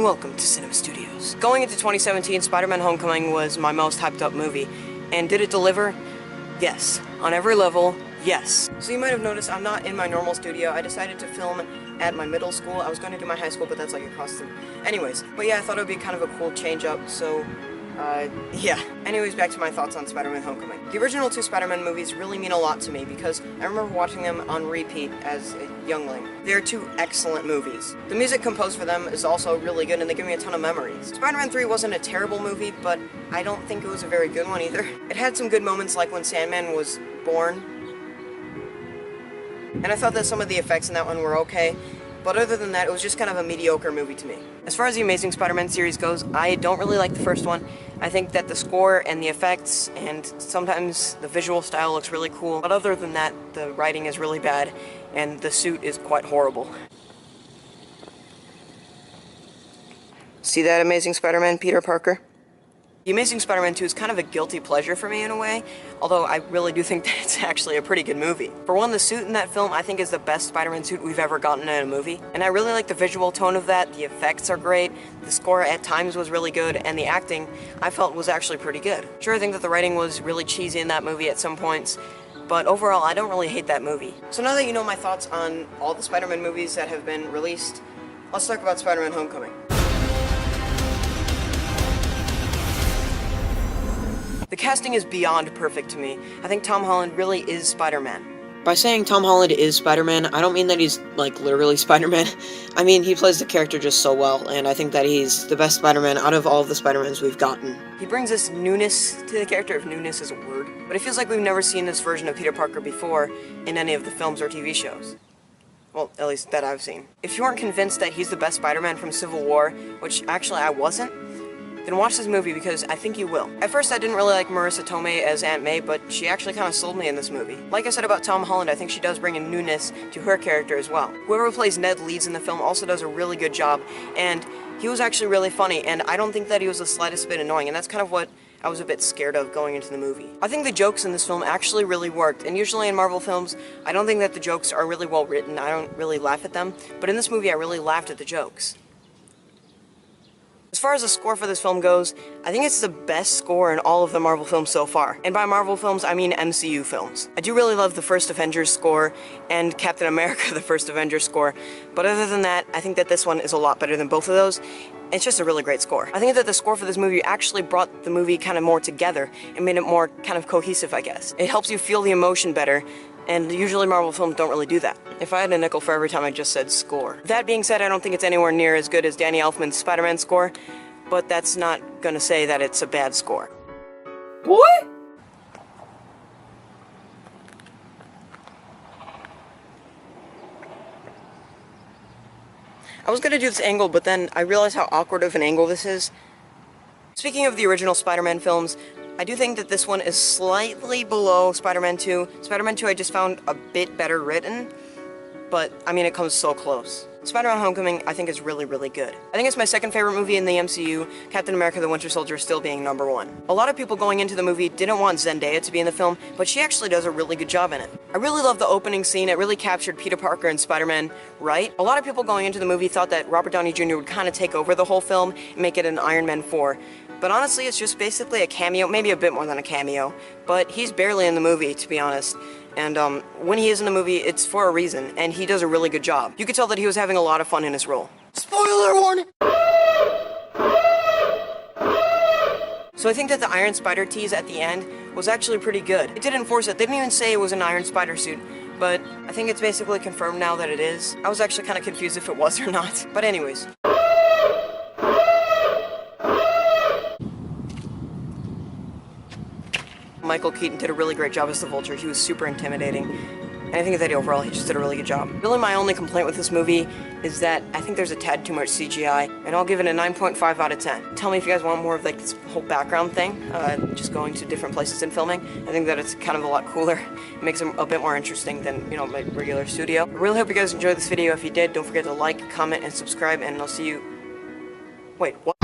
welcome to Cinema Studios. Going into 2017, Spider-Man Homecoming was my most hyped up movie. And did it deliver? Yes. On every level, yes. So you might have noticed I'm not in my normal studio. I decided to film at my middle school. I was going to do my high school, but that's like across the... Anyways, but yeah, I thought it would be kind of a cool change up, so... yeah. Anyways, back to my thoughts on Spider-Man Homecoming. The original two Spider-Man movies really mean a lot to me because I remember watching them on repeat as a youngling. They're two excellent movies. The music composed for them is also really good and they give me a ton of memories. Spider-Man 3 wasn't a terrible movie, but I don't think it was a very good one either. It had some good moments like when Sandman was born, and I thought that some of the effects in that one were okay. But other than that, it was just kind of a mediocre movie to me. As far as the Amazing Spider-Man series goes, I don't really like the first one. I think that the score and the effects and sometimes the visual style looks really cool. But other than that, the writing is really bad and the suit is quite horrible. See that Amazing Spider-Man, Peter Parker? The Amazing Spider-Man 2 is kind of a guilty pleasure for me in a way, although I really do think that it's actually a pretty good movie. For one, the suit in that film I think is the best Spider-Man suit we've ever gotten in a movie, and I really like the visual tone of that. The effects are great, the score at times was really good, and the acting I felt was actually pretty good. Sure, I think that the writing was really cheesy in that movie at some points, but overall I don't really hate that movie. So now that you know my thoughts on all the Spider-Man movies that have been released, let's talk about Spider-Man Homecoming. The casting is beyond perfect to me. I think Tom Holland really is Spider-Man. By saying Tom Holland is Spider-Man, I don't mean that he's, like, literally Spider-Man. I mean, he plays the character just so well, and I think that he's the best Spider-Man out of all of the Spider-Mans we've gotten. He brings this newness to the character, if newness is a word, but it feels like we've never seen this version of Peter Parker before in any of the films or TV shows. Well, at least that I've seen. If you aren't convinced that he's the best Spider-Man from Civil War, which actually I wasn't, then watch this movie because I think you will. At first I didn't really like Marissa Tomei as Aunt May, but she actually kind of sold me in this movie. Like I said about Tom Holland, I think she does bring a newness to her character as well. Whoever plays Ned Leeds in the film also does a really good job, and he was actually really funny, and I don't think that he was the slightest bit annoying, and that's kind of what I was a bit scared of going into the movie. I think the jokes in this film actually really worked, and usually in Marvel films, I don't think that the jokes are really well written. I don't really laugh at them, but in this movie I really laughed at the jokes. As far as the score for this film goes, I think it's the best score in all of the Marvel films so far. And by Marvel films, I mean MCU films. I do really love the first Avengers score and Captain America, the first Avengers score. But other than that, I think that this one is a lot better than both of those. It's just a really great score. I think that the score for this movie actually brought the movie kind of more together and made it more kind of cohesive, I guess. It helps you feel the emotion better, and usually Marvel films don't really do that. If I had a nickel for every time I just said score. That being said, I don't think it's anywhere near as good as Danny Elfman's Spider-Man score, but that's not gonna say that it's a bad score. Boy? I was gonna do this angle, but then I realized how awkward of an angle this is. Speaking of the original Spider-Man films, I do think that this one is slightly below Spider-Man 2. Spider-Man 2 I just found a bit better written, but I mean it comes so close. Spider-Man Homecoming I think is really, really good. I think it's my second favorite movie in the MCU, Captain America the Winter Soldier still being number one. A lot of people going into the movie didn't want Zendaya to be in the film, but she actually does a really good job in it. I really love the opening scene. It really captured Peter Parker and Spider-Man right. A lot of people going into the movie thought that Robert Downey Jr. would kind of take over the whole film and make it an Iron Man 4. But honestly, it's just basically a cameo, maybe a bit more than a cameo, but he's barely in the movie, to be honest. And when he is in the movie, it's for a reason, and he does a really good job. You could tell that he was having a lot of fun in his role. Spoiler warning! So I think that the Iron Spider tease at the end was actually pretty good. It didn't force it. They didn't even say it was an Iron Spider suit, but I think it's basically confirmed now that it is. I was actually kind of confused if it was or not. But anyways. Michael Keaton did a really great job as the Vulture. He was super intimidating. And I think that overall he just did a really good job. Really my only complaint with this movie is that I think there's a tad too much CGI, and I'll give it a 9.5 out of 10. Tell me if you guys want more of like this whole background thing, just going to different places and filming. I think that it's kind of a lot cooler. It makes it a bit more interesting than, you know, my regular studio. I really hope you guys enjoyed this video. If you did, don't forget to like, comment, and subscribe, and I'll see you... Wait, what?